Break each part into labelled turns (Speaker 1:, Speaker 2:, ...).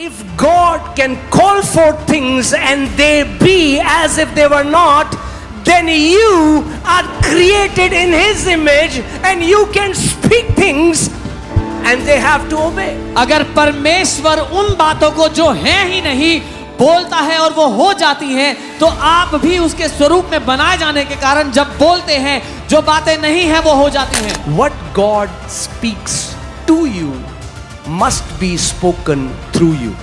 Speaker 1: If God can call forth things and they be as if they were not, then you are created in His image and you can speak things and they have to obey.
Speaker 2: अगर परमेश्वर उन बातों को जो है ही नहीं बोलता है और वो हो जाती हैं, तो आप भी उसके स्वरूप में बनाए जाने के कारण जब बोलते हैं जो बातें नहीं है वो हो जाती हैं।
Speaker 1: What God speaks to you must be spoken through you.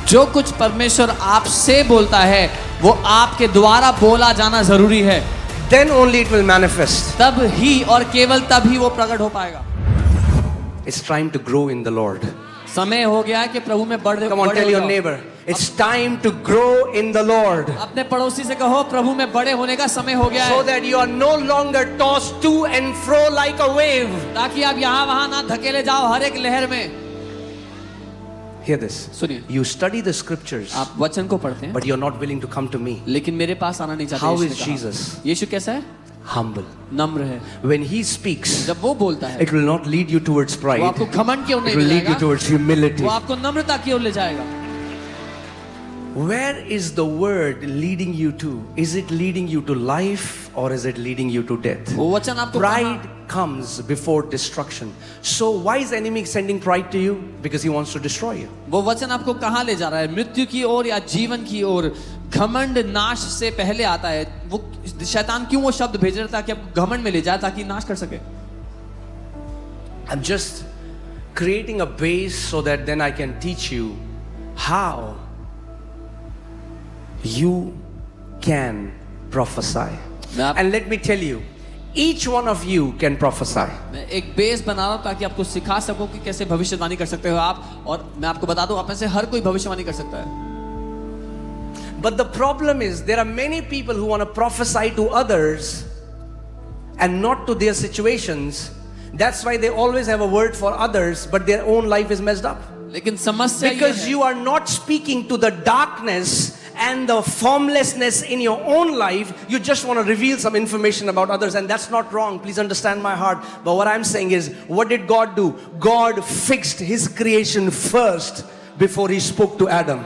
Speaker 2: जो कुछ परमेश्वर आपसे बोलता है वो आपके द्वारा बोला जाना जरूरी है।
Speaker 1: Then only it will manifest.
Speaker 2: तब ही और केवल तब ही वो प्रकट हो पाएगा।
Speaker 1: It's time to grow in the Lord.
Speaker 2: समय हो गया है कि प्रभु में बढ़
Speaker 1: Come on, tell your neighbor, it's time to grow in the Lord.
Speaker 2: अपने पड़ोसी से कहो प्रभु में बड़े होने का समय हो गया है।
Speaker 1: So that you are no longer tossed to and fro like a wave.
Speaker 2: ताकि आप यहाँ वहाँ ना धकेले जाओ हर एक लहर में।
Speaker 1: Hear this.
Speaker 2: सुनिए,
Speaker 1: You study the scriptures,
Speaker 2: आप वचन को पढ़ते हैं
Speaker 1: but you're not willing to come to me.
Speaker 2: लेकिन मेरे पास आना नहीं चाहते।
Speaker 1: How
Speaker 2: यीशु
Speaker 1: is
Speaker 2: ने कहा।
Speaker 1: Jesus?
Speaker 2: यीशु कैसा है?
Speaker 1: Humble.
Speaker 2: नम्र है।
Speaker 1: When He speaks,
Speaker 2: जब वो बोलता है
Speaker 1: it will not lead you towards
Speaker 2: वो
Speaker 1: pride.
Speaker 2: आपको घमंड की ओर
Speaker 1: It
Speaker 2: नहीं
Speaker 1: will
Speaker 2: ले
Speaker 1: lead you
Speaker 2: जाएगा,
Speaker 1: towards humility.
Speaker 2: वो आपको नम्रता की ओर ले जाएगा।
Speaker 1: Where is the word leading you to? Is it leading you to life or is it leading you to death?
Speaker 2: वो वचन आपको
Speaker 1: Pride comes before destruction. So why is the enemy sending pride to you? Because he wants to destroy you.
Speaker 2: वो वचन आपको कहाँ ले जा रहा है? मृत्यु की ओर या जीवन की ओर? घमंड नाश से पहले आता है। वो शैतान क्यों वो शब्द भेज रहा था कि आपको घमंड में ले जाए ताकि नाश कर सके?
Speaker 1: I'm just creating a base so that then I can teach you how you can prophesy. And let me tell you, each one of you can prophesy.
Speaker 2: मैं एक बेस बना रहा हूँ ताकि आपको सिखा सकूं कि कैसे भविष्यवाणी कर सकते हो आप, और मैं आपको बता दूं आप में से हर कोई भविष्यवाणी कर सकता है।
Speaker 1: But the problem is there are many people who want to prophesy to others and not to their situations. That's why they always have a word for others, but their own life is messed up.
Speaker 2: लेकिन समस्या ये
Speaker 1: Because
Speaker 2: है,
Speaker 1: you are not speaking to the darkness and the formlessness in your own life. You just want to reveal some information about others, and that's not wrong. Please understand my heart. But what I'm saying is, what did God do? God fixed His creation first before He spoke to Adam.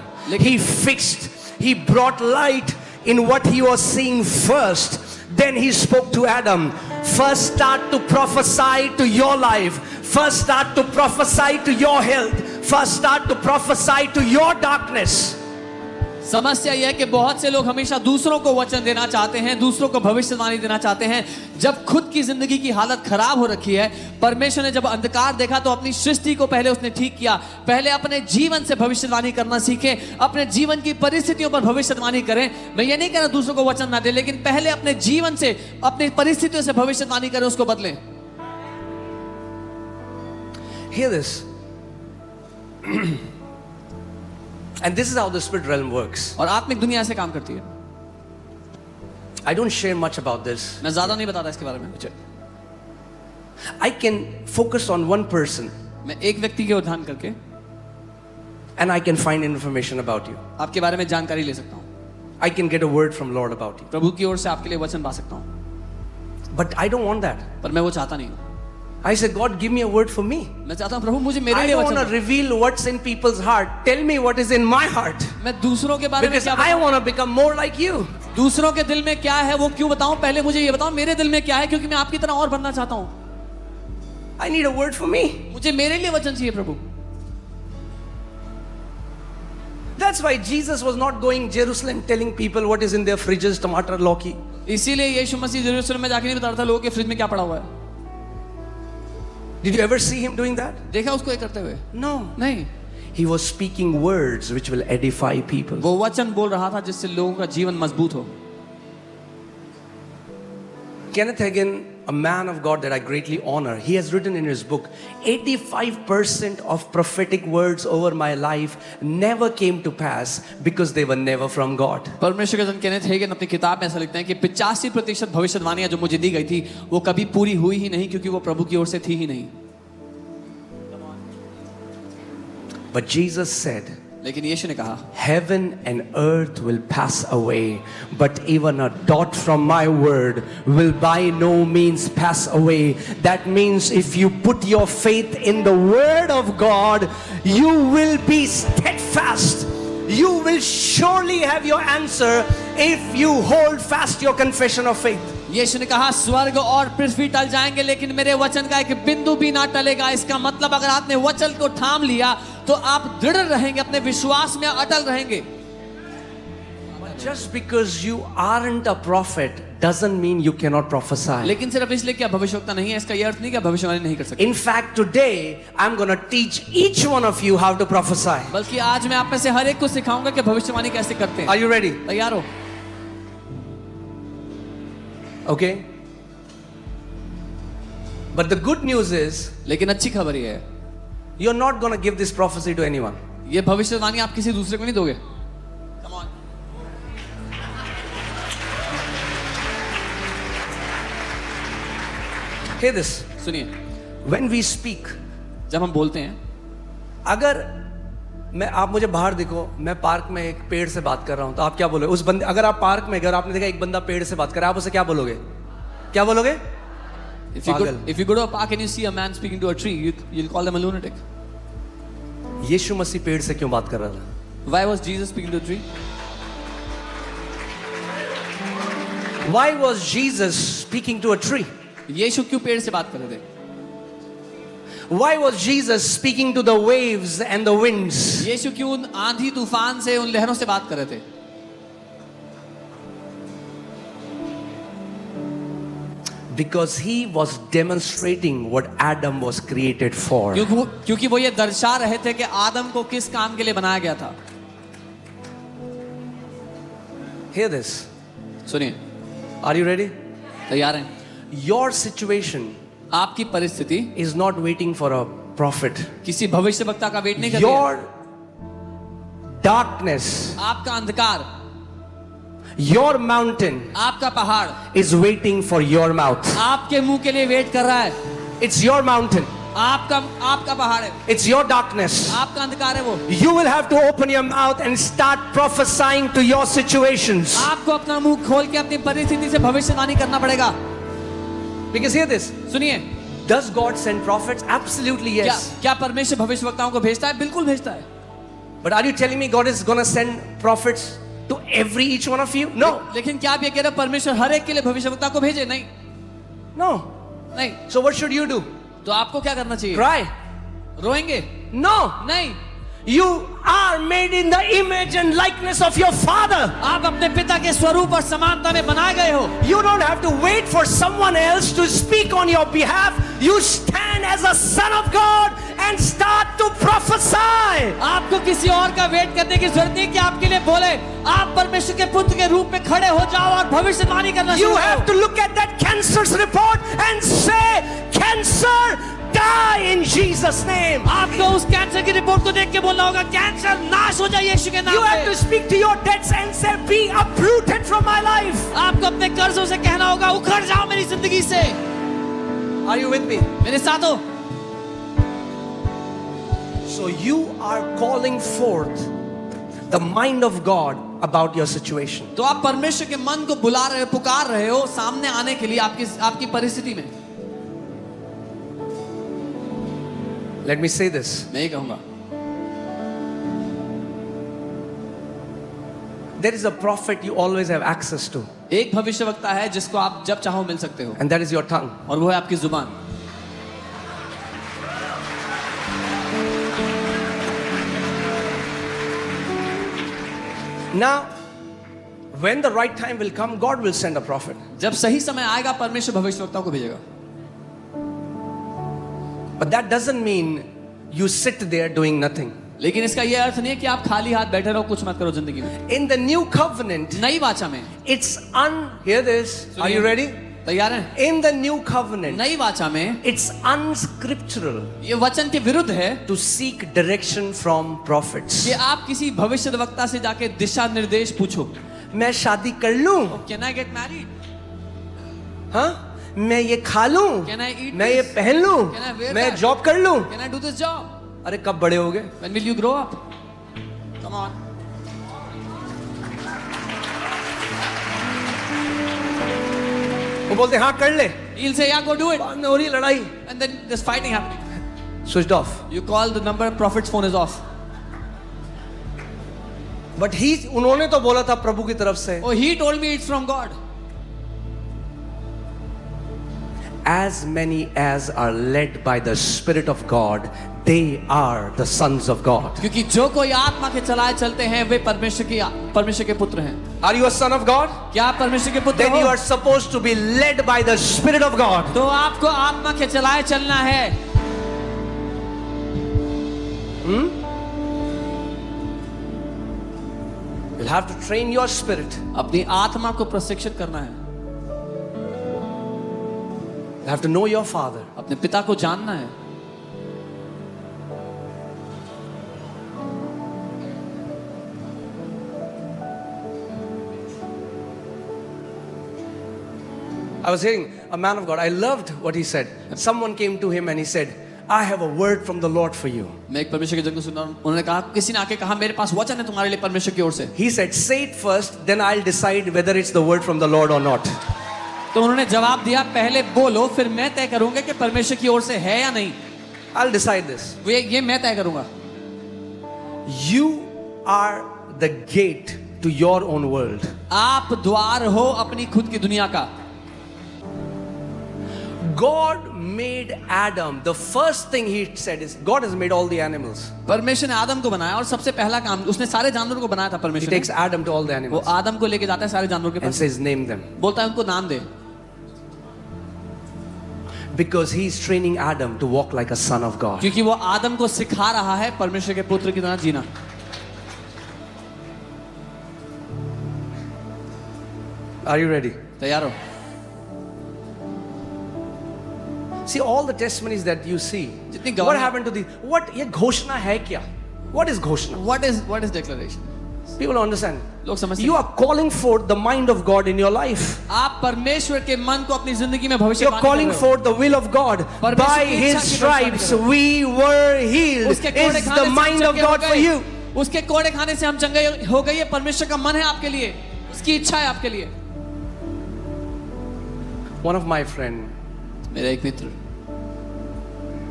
Speaker 1: He brought light in what he was seeing first. Then He spoke to Adam. First start to prophesy to your life. First start to prophesy to your health. First start to prophesy to your darkness.
Speaker 2: समस्या यह है कि बहुत से लोग हमेशा दूसरों को वचन देना चाहते हैं, दूसरों को भविष्यवाणी देना चाहते हैं, जब खुद की जिंदगी की हालत खराब हो रखी है। परमेश्वर ने जब अंधकार देखा तो अपनी सृष्टि को पहले उसने ठीक किया। पहले अपने जीवन से भविष्यवाणी करना सीखें, अपने जीवन की परिस्थितियों पर भविष्यवाणी करें। मैं ये नहीं कह रहा दूसरों को वचन ना दे, लेकिन पहले अपने जीवन से, अपनी परिस्थितियों से भविष्यवाणी करें, उसको बदलें।
Speaker 1: Hear this. And this is how the spirit realm works.
Speaker 2: और आत्मिक दुनिया ऐसे काम करती है।
Speaker 1: I don't share much about this.
Speaker 2: मैं ज्यादा नहीं बताता इसके बारे में।
Speaker 1: I can focus on one person
Speaker 2: मैं एक व्यक्ति के ओर ध्यान करके
Speaker 1: and I can find information about you.
Speaker 2: आपके बारे में जानकारी ले सकता हूँ।
Speaker 1: I can get a word from Lord about you.
Speaker 2: प्रभु की ओर से आपके लिए वचन पा सकता हूँ।
Speaker 1: But I don't want that.
Speaker 2: पर मैं वो चाहता नहीं हूँ।
Speaker 1: I said, God, give me a word for me.
Speaker 2: मैं चाहता हूँ प्रभु मुझे मेरे
Speaker 1: I
Speaker 2: लिए
Speaker 1: don't
Speaker 2: वचन
Speaker 1: want to
Speaker 2: दो।
Speaker 1: reveal what's in people's heart. Tell me what is in my heart.
Speaker 2: मैं दूसरों के बारे में
Speaker 1: Because
Speaker 2: क्या
Speaker 1: I
Speaker 2: बताऊं?
Speaker 1: want to become more like you.
Speaker 2: दूसरों के दिल में क्या है वो क्यों बताऊं? पहले मुझे ये बताओ मेरे दिल में क्या है, क्योंकि मैं आपकी तरह और बनना चाहता हूँ।
Speaker 1: I need a word for me.
Speaker 2: मुझे मेरे लिए वचन चाहिए प्रभु।
Speaker 1: That's why Jesus was not going Jerusalem telling people what is in their fridges, tomato, lawki.
Speaker 2: इसीलिए यीशु मसीह यरूशलेम में जाके नहीं बता रहा था लोगों के फ्रिज में क्या पड़ा हुआ है।
Speaker 1: Did you ever see him doing that?
Speaker 2: देखा उसको ये करते हुए?
Speaker 1: No.
Speaker 2: नहीं।
Speaker 1: He was speaking words which will edify people.
Speaker 2: वो वचन बोल रहा था जिससे लोगों का जीवन मजबूत हो।
Speaker 1: Kenneth Hagin, a man of God that I greatly honor, he has written in his book, 85% of prophetic words over my life never came to pass because they were never from God.
Speaker 2: परमेश्वर के जन Kenneth Hagin अपनी किताब में ऐसा लिखते हैं कि 85% भविष्यवाणियां जो मुझे दी गई थी वो कभी पूरी हुई ही नहीं, क्योंकि वो प्रभु की ओर से थी ही नहीं।
Speaker 1: But Jesus said,
Speaker 2: लेकिन यीशु ने कहा,
Speaker 1: heaven and earth will pass away, but even a dot from my word will by no means pass away. That means if you put your faith in the word of God, you will be steadfast fast, you will surely have your answer if you hold fast your confession of faith.
Speaker 2: यीशु ने कहा स्वर्ग और पृथ्वी टल जाएंगे लेकिन मेरे वचन का एक बिंदु भी ना टलेगा। इसका मतलब अगर आपने वचन को थाम लिया तो आप दृढ़ रहेंगे, अपने विश्वास में अटल रहेंगे।
Speaker 1: Just because you aren't a prophet doesn't mean you cannot prophesy.
Speaker 2: लेकिन सिर्फ इसलिए कि आप भविष्यवक्ता नहीं है इसका यह अर्थ नहीं कि आप भविष्यवाणी नहीं कर सकते।
Speaker 1: In fact, today I'm going to teach each one of you how to prophesy.
Speaker 2: बल्कि आज मैं आप में से हर एक को सिखाऊंगा कि भविष्यवाणी कैसे करते हैं।
Speaker 1: Are you ready?
Speaker 2: तैयार हो?
Speaker 1: Okay. But the good news is,
Speaker 2: लेकिन अच्छी खबर यह है,
Speaker 1: you're not going to give this prophecy to anyone.
Speaker 2: ये भविष्यवाणी आप किसी दूसरे को नहीं दोगे। Come on.
Speaker 1: Hear this.
Speaker 2: सुनिए,
Speaker 1: When we speak,
Speaker 2: जब हम बोलते हैं,
Speaker 1: अगर आप मुझे बाहर देखो, मैं पार्क में एक पेड़ से बात कर रहा हूं, तो आप क्या बोलोगे? उस बंदे, अगर आप पार्क में, अगर आपने देखा एक बंदा पेड़ से बात कर रहा है, आप उसे क्या बोलोगे? क्या बोलोगे?
Speaker 2: if you go to a park and you see a man speaking to a tree, you'll call him a lunatic.
Speaker 1: यीशु मसीह पेड़ से क्यों बात कर रहा था?
Speaker 2: Why was Jesus speaking to a tree?
Speaker 1: Why was Jesus speaking to a tree?
Speaker 2: यीशु क्यों पेड़ से बात कर रहे थे?
Speaker 1: Why was Jesus speaking to the waves and the winds?
Speaker 2: यीशु क्यों उन आंधी तूफान से, उन लहरों से बात कर रहे थे?
Speaker 1: Because he was demonstrating what Adam was created for.
Speaker 2: क्योंकि वो ये दर्शा रहे थे कि आदम को किस काम के लिए बनाया गया था।
Speaker 1: Hear this.
Speaker 2: सुनिए,
Speaker 1: Are you ready?
Speaker 2: तैयार हैं?
Speaker 1: Your situation
Speaker 2: आपकी परिस्थिति
Speaker 1: is not waiting for a prophet.
Speaker 2: किसी भविष्यवक्ता का वेट नहीं कर रही है।
Speaker 1: Your darkness,
Speaker 2: आपका अंधकार,
Speaker 1: your mountain
Speaker 2: आपका पहाड़
Speaker 1: is waiting for your mouth.
Speaker 2: आपके मुंह के लिए वेट कर रहा है।
Speaker 1: It's your mountain.
Speaker 2: आपका पहाड़ है,
Speaker 1: It's your darkness.
Speaker 2: आपका अंधकार है वो।
Speaker 1: You will have to open your mouth and start prophesying to your situations.
Speaker 2: आपको अपना मुंह खोल के अपनी परिस्थिति से भविष्यवाणी करना पड़ेगा।
Speaker 1: Because hear this.
Speaker 2: सुनिए,
Speaker 1: Does God send prophets? Absolutely yes.
Speaker 2: क्या परमेश्वर भविष्यवक्ताओं को भेजता है? बिल्कुल भेजता है।
Speaker 1: But are you telling me God is going to send prophets to each one of you? No.
Speaker 2: लेकिन क्या आप ये कह रहे हो परमेश्वर हर एक के लिए भविष्यवक्ता को भेजे? नहीं,
Speaker 1: No.
Speaker 2: नहीं।
Speaker 1: So what should you do?
Speaker 2: तो आपको क्या करना चाहिए?
Speaker 1: Cry?
Speaker 2: रोएंगे?
Speaker 1: No.
Speaker 2: नहीं।
Speaker 1: You are made in the image and likeness of your Father.
Speaker 2: आप अपने पिता के स्वरूप और समानता में बनाए गए हो।
Speaker 1: You don't have to wait for someone else to speak on your behalf. You stand as a son of God and start to prophesy.
Speaker 2: आपको किसी और का वेट करने की जरूरत नहीं कि आपके लिए बोले। आप परमेश्वर के पुत्र के रूप में खड़े हो जाओ और भविष्यवाणी करना शुरू
Speaker 1: You
Speaker 2: करो।
Speaker 1: have to look at that cancer's report and say, "Cancer, die in Jesus' name."
Speaker 2: आपको उस कैंसर की रिपोर्ट को देख के बोलना होगा, कैंसर नाश हो जाए यीशु के नाम
Speaker 1: You have
Speaker 2: पे।
Speaker 1: to speak to your debts and say, "Be uprooted from my life."
Speaker 2: आपको अपने कर्जों से कहना होगा, उखड़ जाओ मेरी जिंदगी से।
Speaker 1: Are you with me?
Speaker 2: मेरे साथ हो?
Speaker 1: So you are calling forth the mind of God about your situation.
Speaker 2: तो आप परमेश्वर के मन को बुला रहे हो, पुकार रहे हो सामने आने के लिए आपकी परिस्थिति में।
Speaker 1: Let me say this.
Speaker 2: मैं ये कहूंगा,
Speaker 1: There is a prophet you always have access to,
Speaker 2: एक भविष्यवक्ता है जिसको आप जब चाहो मिल सकते हो,
Speaker 1: and that is your tongue.
Speaker 2: और वो है आपकी जुबान।
Speaker 1: Now, when the right time will come, God will send a prophet.
Speaker 2: जब सही समय आएगा परमेश्वर भविष्यवक्ता को भेजेगा।
Speaker 1: But that doesn't mean you sit there doing nothing.
Speaker 2: लेकिन इसका यह अर्थ नहीं है कि आप खाली हाथ बैठे रहो, कुछ मत करो जिंदगी में।
Speaker 1: In the new covenant,
Speaker 2: नई वाचा में,
Speaker 1: hear this. Are you ready?
Speaker 2: तैयार हैं?
Speaker 1: In the new covenant,
Speaker 2: नई वाचा में
Speaker 1: it's unscriptural
Speaker 2: ये वचन के विरुद्ध है
Speaker 1: to seek direction from prophets.
Speaker 2: कि आप किसी भविष्यवक्ता से जाके दिशा निर्देश पूछो।
Speaker 1: मैं शादी कर लूं?
Speaker 2: Can I get married?
Speaker 1: हाँ? मैं ये खा लूं?
Speaker 2: Can I eat
Speaker 1: मैं ये
Speaker 2: this?
Speaker 1: पहन लूं?
Speaker 2: Can I wear
Speaker 1: मैं
Speaker 2: that?
Speaker 1: जॉब कर लूं?
Speaker 2: Can I do this job?
Speaker 1: अरे कब बड़े होगे?
Speaker 2: When will you grow up? Come on.
Speaker 1: वो बोलते हाँ कर ले।
Speaker 2: He'll say, yeah, go do it.
Speaker 1: बाद में हो रही लड़ाई।
Speaker 2: And then there's fighting happening.
Speaker 1: Switched off.
Speaker 2: You call the number, prophet's phone is off.
Speaker 1: But उन्होंने तो बोला था प्रभु की तरफ से.
Speaker 2: Oh, he told me it's from God.
Speaker 1: As many as are led by the Spirit of God, they are the sons of God.
Speaker 2: क्योंकि जो कोई आत्मा के चलाए चलते हैं वे परमेश्वर के पुत्र हैं.
Speaker 1: Are you a son of God?
Speaker 2: क्या आप परमेश्वर के पुत्र
Speaker 1: Then
Speaker 2: हो?
Speaker 1: you are supposed to be led by the Spirit of God.
Speaker 2: तो आपको आत्मा के चलाए चलना है.
Speaker 1: You'll have to train your spirit.
Speaker 2: अपनी आत्मा को प्रशिक्षित करना है.
Speaker 1: You have to know your Father.
Speaker 2: अपने पिता को जानना है.
Speaker 1: I was hearing a man of God. I loved what he said. Someone came to him and he said, I have a word from the Lord for you.
Speaker 2: मैं एक परमेश्वर के जन को सुन रहा हूँ. उन्होंने कहा, किसी ने आके कहा मेरे पास वचन है तुम्हारे लिए परमेश्वर की ओर से.
Speaker 1: He said, say it first, then I'll decide whether it's the word from the Lord or not.
Speaker 2: तो उन्होंने जवाब दिया, पहले बोलो फिर मैं तय करूंगा कि परमेश्वर की ओर से है या नहीं.
Speaker 1: I'll decide this.
Speaker 2: ये मैं तय करूंगा.
Speaker 1: You are the gate to your own world.
Speaker 2: आप द्वार हो अपनी खुद की दुनिया का.
Speaker 1: God made Adam. The first thing he said is, God has made all the animals.
Speaker 2: परमेश्वर ने आदम को बनाया और सबसे पहला काम उसने सारे जानवरों को बनाया था.
Speaker 1: He
Speaker 2: परमेश्वर
Speaker 1: takes Adam to all the
Speaker 2: वो
Speaker 1: animals
Speaker 2: आदम को लेके जाता है सारे जानवरों के
Speaker 1: and
Speaker 2: pass.
Speaker 1: says, name them.
Speaker 2: बोलता है उनको नाम दे.
Speaker 1: Because he's training Adam to walk like a son of God.
Speaker 2: क्योंकि वो आदम को सिखा रहा है परमेश्वर के पुत्र की तरह जीना.
Speaker 1: Are you ready?
Speaker 2: तैयार हो?
Speaker 1: See all the testimonies that you see.
Speaker 2: जितनी
Speaker 1: What
Speaker 2: गवाही.
Speaker 1: happened to these? What ये घोषणा है क्या? What is घोषणा?
Speaker 2: What is declaration?
Speaker 1: People don't understand.
Speaker 2: लोग समझते
Speaker 1: You
Speaker 2: हैं.
Speaker 1: are calling forth the mind of God in your life.
Speaker 2: आप परमेश्वर के मन को अपनी जिंदगी में भविष्य
Speaker 1: You're calling forth the will of God.
Speaker 2: परमेश्वर
Speaker 1: By
Speaker 2: की
Speaker 1: His
Speaker 2: इच्छा की
Speaker 1: stripes
Speaker 2: घोषणा
Speaker 1: we were healed.
Speaker 2: उसके कोड़े
Speaker 1: Is
Speaker 2: खाने
Speaker 1: the
Speaker 2: से हम
Speaker 1: mind of
Speaker 2: चंगे हो
Speaker 1: God for
Speaker 2: गए.
Speaker 1: you?
Speaker 2: उसके कोड़े खाने से हम चंगे हो गए. ये परमेश्वर का मन है आपके लिए. उसकी इच्छा है आपके लिए.
Speaker 1: One of my friend,
Speaker 2: मेरा एक मित्र,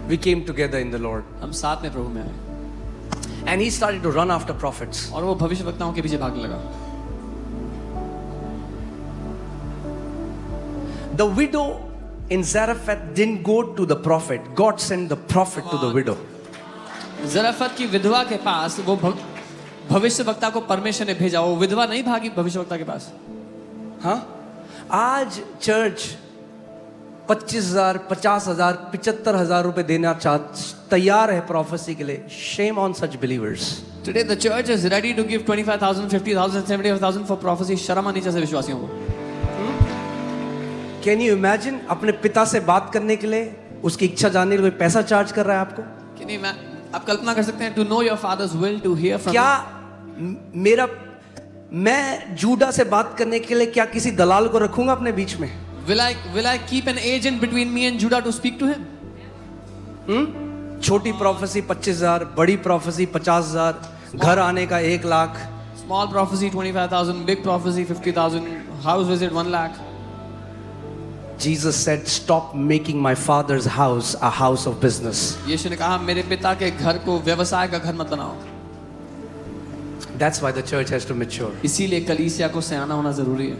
Speaker 1: we came together in the Lord,
Speaker 2: हम साथ में प्रभु में आए
Speaker 1: and he started to run after prophets.
Speaker 2: और वो भविष्यवक्ताओं के पीछे भागने लगा.
Speaker 1: The widow in Zarephath didn't go to the prophet. God sent the prophet to the widow.
Speaker 2: जरफत की विधवा के पास वो भविष्यवक्ता को परमेश्वर ने भेजा. वो विधवा नहीं भागी भविष्यवक्ता के पास.
Speaker 1: हाँ? आज चर्च 25,000, 50,000, 75,000 रुपए देना तैयार है प्रोफेसी के लिए. Shame on such believers.
Speaker 2: Today the church is ready to give 25,000, 50,000, 75,000 for prophecy. शर्म आनी चाहिए विश्वासियों को.
Speaker 1: Can you imagine अपने पिता से बात करने के लिए उसकी इच्छा जानने के लिए पैसा चार्ज कर रहा है आपको?
Speaker 2: कि नहीं, आप कल्पना कर सकते हैं to know your father's will, to hear from
Speaker 1: क्या मैं जूडा से बात करने के लिए क्या किसी दलाल को रखूंगा अपने बीच में?
Speaker 2: will I keep an agent between me and Judah to speak to him?
Speaker 1: छोटी प्रोफेसी 25,000, बड़ी प्रोफेसी 50,000, घर आने का 1 lakh.
Speaker 2: Small prophecy 25,000, big prophecy 50,000, house visit 1 lakh.
Speaker 1: Jesus said, stop making my father's house a house of business.
Speaker 2: यीशु ने कहा मेरे पिता के घर को व्यवसाय का घर मत बनाओ.
Speaker 1: That's why the church has to mature.
Speaker 2: इसीलिए कलीसिया को सयाना होना जरूरी है.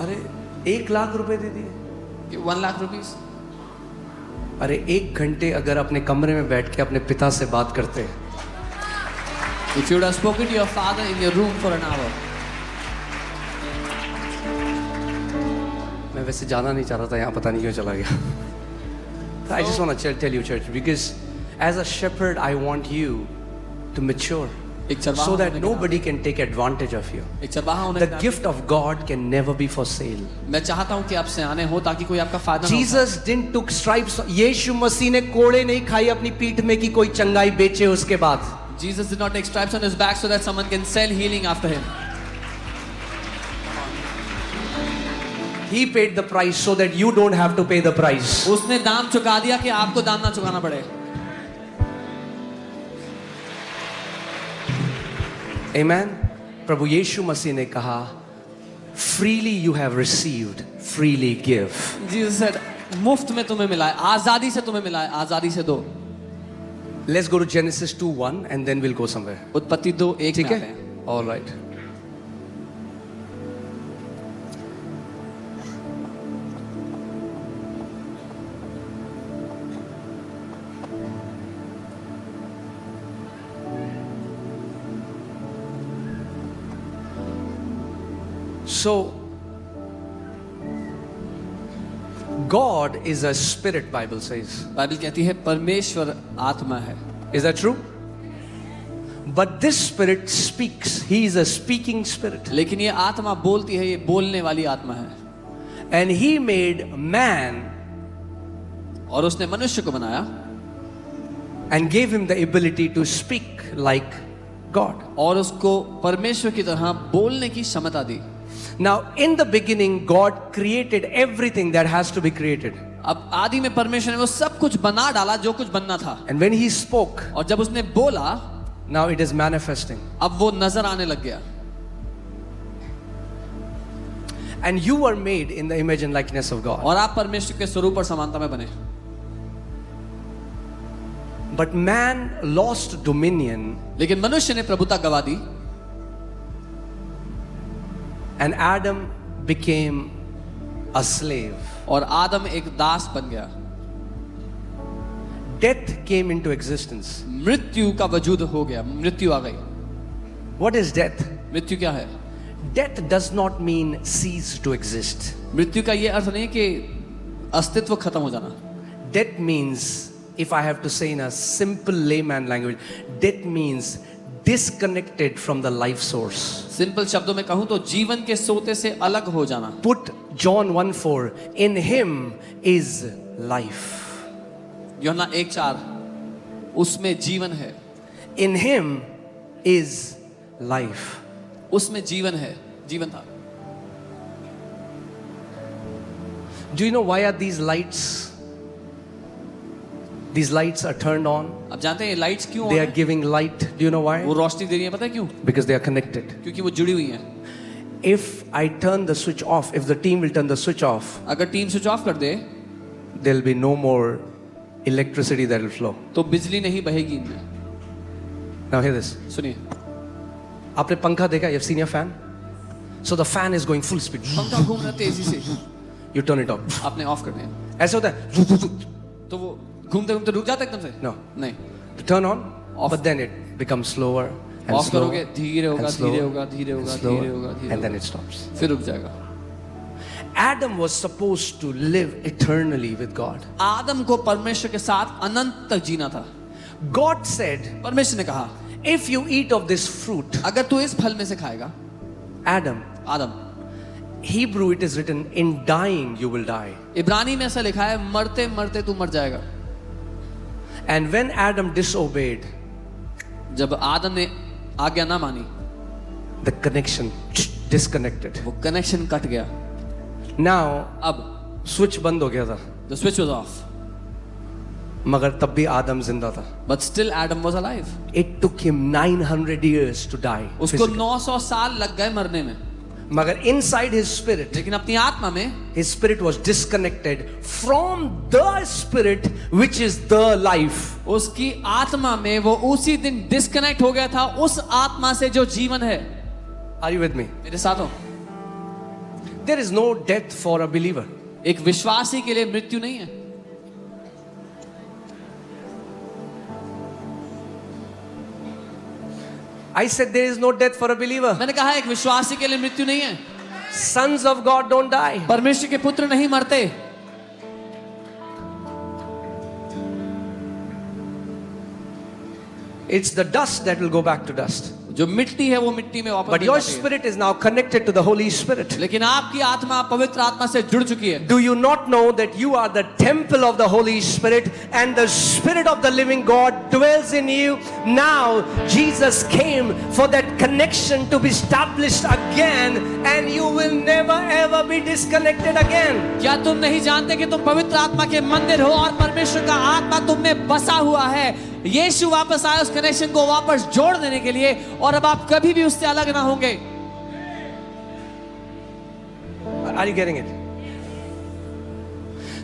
Speaker 1: अरे 1 लाख रुपए दे दिए.
Speaker 2: 1 lakh rupees.
Speaker 1: अरे 1 घंटे अगर अपने कमरे में बैठ के अपने पिता से बात करते.
Speaker 2: If you would have spoken to your father in your room for an hour.
Speaker 1: मैं वैसे जाना नहीं चाह रहा था यहाँ, पता नहीं क्यों चला गया. I just want to tell you, church, because as a shepherd, I want you to mature so that nobody can take advantage of you. The gift of God can never be for sale.
Speaker 2: मैं चाहता हूँ कि आप सयाने हो ताकि कोई आपका फायदा ना हो.
Speaker 1: Jesus didn't took stripes. यीशु मसीह ने कोड़े नहीं खाई अपनी पीठ में कि कोई चंगाई बेचे उसके बाद.
Speaker 2: Jesus did not take stripes on his back so that someone can sell healing after him.
Speaker 1: He paid the price so that you don't have to pay the price.
Speaker 2: उसने दाम चुका दिया कि आपको दाम ना चुकाना पड़े.
Speaker 1: Amen. प्रभु यीशु मसीह ने कहा, freely you have received, freely give.
Speaker 2: Jesus said, मुफ्त में तुम्हें मिला है, आजादी से तुम्हें मिला है, आजादी से दो।
Speaker 1: Let's go to Genesis 2:1 and then we'll go somewhere.
Speaker 2: उत्पत्ति 2:1
Speaker 1: ठीक
Speaker 2: में आते
Speaker 1: है?
Speaker 2: हैं।
Speaker 1: All right. So, God is a spirit, Bible says.
Speaker 2: Bible कहती है परमेश्वर आत्मा है।
Speaker 1: Is that true? But this spirit speaks. He is a speaking spirit.
Speaker 2: लेकिन ये आत्मा बोलती है, ये बोलने वाली आत्मा है।
Speaker 1: And he made man
Speaker 2: और उसने मनुष्य को बनाया
Speaker 1: and gave him the ability to speak like God.
Speaker 2: और उसको परमेश्वर की तरह बोलने की क्षमता दी।
Speaker 1: Now, in the beginning, God created everything that has to be created.
Speaker 2: अब आदि में परमेश्वर ने वो सब कुछ बना डाला जो कुछ बनना था।
Speaker 1: And when he spoke,
Speaker 2: और जब उसने बोला,
Speaker 1: now it is manifesting.
Speaker 2: अब वो नजर आने लग गया।
Speaker 1: And you were made in the image and likeness of God.
Speaker 2: और आप परमेश्वर के स्वरूप और समानता में बने।
Speaker 1: But man lost dominion,
Speaker 2: लेकिन मनुष्य ने प्रभुता गवा दी
Speaker 1: and Adam became a slave.
Speaker 2: और आदम एक दास बन गया।
Speaker 1: Death came into existence.
Speaker 2: मृत्यु का वजूद हो गया, मृत्यु आ गई।
Speaker 1: What is death?
Speaker 2: मृत्यु क्या है?
Speaker 1: Death does not mean cease to exist.
Speaker 2: मृत्यु का ये अर्थ नहीं है कि अस्तित्व खत्म हो जाना।
Speaker 1: Death means, if I have to say in a simple layman language, death means disconnected from the life source.
Speaker 2: Simple शब्दों में कहूं तो जीवन के सोते से अलग हो जाना।
Speaker 1: Put John 1:4, in him is life.
Speaker 2: यूहन्ना 1:4, उसमें जीवन है।
Speaker 1: In him is life.
Speaker 2: उसमें जीवन है, जीवन था।
Speaker 1: Do you know why are these lights? These lights are turned on.
Speaker 2: अब जानते हैं ये लाइट्स क्यों
Speaker 1: They
Speaker 2: ऑन
Speaker 1: are
Speaker 2: है?
Speaker 1: giving light. Do you know why?
Speaker 2: वो रोशनी दे रही है, पता है क्यों?
Speaker 1: Because they are connected.
Speaker 2: क्योंकि वो जुड़ी हुई हैं।
Speaker 1: If I turn the switch off, if the team will turn the switch off,
Speaker 2: अगर टीम स्विच ऑफ कर दे
Speaker 1: there will be no more electricity that will flow.
Speaker 2: तो बिजली नहीं बहेगी इनमें।
Speaker 1: Now hear this.
Speaker 2: सुनिए,
Speaker 1: आपने पंखा देखा? You've seen your fan? So the fan is going full speed.
Speaker 2: पंखा घूम रहा है तेजी से,
Speaker 1: You turn it off.
Speaker 2: आपने ऑफ कर दिया
Speaker 1: ऐसे होता है.
Speaker 2: तो वो घूमते घूमते रुक जाता है एकदम से?
Speaker 1: No.
Speaker 2: नहीं,
Speaker 1: To turn on,
Speaker 2: Off.
Speaker 1: but then it becomes slower and
Speaker 2: of
Speaker 1: slower
Speaker 2: करोगे धीरे होगा,
Speaker 1: and slower
Speaker 2: धीरे होगा, धीरे
Speaker 1: and
Speaker 2: होगा,
Speaker 1: slower,
Speaker 2: धीरे होगा, धीरे
Speaker 1: and then
Speaker 2: होगा,
Speaker 1: it stops.
Speaker 2: फिर रुक जाएगा।
Speaker 1: Adam was supposed to live eternally with God.
Speaker 2: आदम को परमेश्वर के साथ अनंत तक जीना था।
Speaker 1: God said,
Speaker 2: परमेश्वर ने कहा,
Speaker 1: if you eat of this fruit,
Speaker 2: अगर तू इस फल में से खाएगा,
Speaker 1: Adam,
Speaker 2: Adam,
Speaker 1: Hebrew it is written, in dying you will die.
Speaker 2: इब्रानी में ऐसा लिखा है, मरते मरते तू मर जाएगा।
Speaker 1: And when Adam disobeyed,
Speaker 2: जब आदम ने आज्ञा ना मानी,
Speaker 1: the connection disconnected.
Speaker 2: वो कनेक्शन कट गया।
Speaker 1: Now,
Speaker 2: अब
Speaker 1: switch बंद हो गया था,
Speaker 2: the switch was off,
Speaker 1: मगर तब भी आदम जिंदा था.
Speaker 2: but still Adam was alive.
Speaker 1: It took him 900 years to die.
Speaker 2: उसको
Speaker 1: physically.
Speaker 2: 900 साल लग गए मरने में,
Speaker 1: मगर inside his spirit,
Speaker 2: लेकिन अपनी आत्मा में
Speaker 1: his spirit was disconnected from the spirit which is the life.
Speaker 2: उसकी आत्मा में वो उसी दिन डिस्कनेक्ट हो गया था उस आत्मा से जो जीवन है।
Speaker 1: Are you with me?
Speaker 2: मेरे साथ हो?
Speaker 1: There is no death for a believer.
Speaker 2: एक विश्वासी के लिए मृत्यु नहीं है।
Speaker 1: I said there is no death for a believer.
Speaker 2: मैंने कहा एक विश्वासी के लिए मृत्यु नहीं है।
Speaker 1: Sons of God don't die.
Speaker 2: परमेश्वर के पुत्र नहीं मरते।
Speaker 1: It's the dust that will go back to dust.
Speaker 2: जो मिट्टी है वो मिट्टी में वापस
Speaker 1: But
Speaker 2: मिल
Speaker 1: your
Speaker 2: जाती है।
Speaker 1: spirit is now connected to the Holy Spirit.
Speaker 2: लेकिन आपकी आत्मा पवित्र आत्मा से जुड़ चुकी है।
Speaker 1: Do you not know that you are the temple of the Holy Spirit and the Spirit of the living God dwells in you? Now Jesus came for that connection to be established again, and you will never ever be disconnected again.
Speaker 2: क्या तुम नहीं जानते कि तुम पवित्र आत्मा के मंदिर हो और परमेश्वर का आत्मा तुम में बसा हुआ है? यीशु वापस आया उस कनेक्शन को वापस जोड़ देने के लिए, और अब आप कभी भी उससे अलग ना होंगे।
Speaker 1: Are you getting it?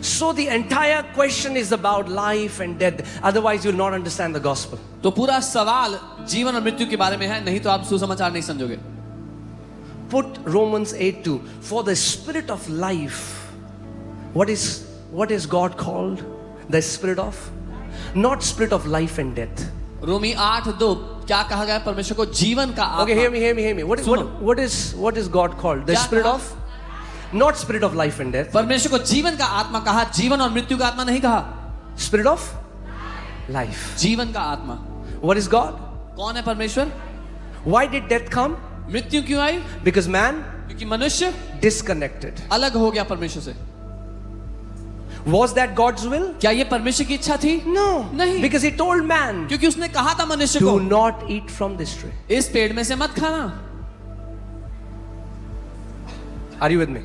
Speaker 1: So the entire question is about life and death. Otherwise, you'll not understand the gospel.
Speaker 2: तो पूरा सवाल जीवन और मृत्यु के बारे में है, नहीं तो आप सुसमाचार नहीं समझोगे.
Speaker 1: Put Romans 8:2. For the spirit of life. What is God called? The spirit of? Not spirit of life and death.
Speaker 2: रोमी 8:2 क्या कहा गया परमेश्वर को? जीवन का आत्मा.
Speaker 1: Okay, hear me. What is God called? The
Speaker 2: क्या
Speaker 1: spirit
Speaker 2: कहा?
Speaker 1: of? Not spirit of life and death.
Speaker 2: परमेश्वर को जीवन का आत्मा कहा, जीवन और मृत्यु का आत्मा नहीं कहा.
Speaker 1: Spirit of life.
Speaker 2: जीवन का आत्मा.
Speaker 1: What is God?
Speaker 2: कौन है परमेश्वर?
Speaker 1: Why did death come?
Speaker 2: मृत्यु क्यों आई?
Speaker 1: Because man
Speaker 2: क्योंकि मनुष्य
Speaker 1: disconnected.
Speaker 2: अलग हो गया परमेश्वर से.
Speaker 1: Was that God's will?
Speaker 2: क्या ये परमेश्वर की इच्छा थी?
Speaker 1: No.
Speaker 2: नहीं.
Speaker 1: Because he told man,
Speaker 2: क्योंकि उसने कहा था मनुष्य
Speaker 1: do
Speaker 2: को,
Speaker 1: not eat from this tree.
Speaker 2: इस पेड़ में से मत खाना.
Speaker 1: Are you with me?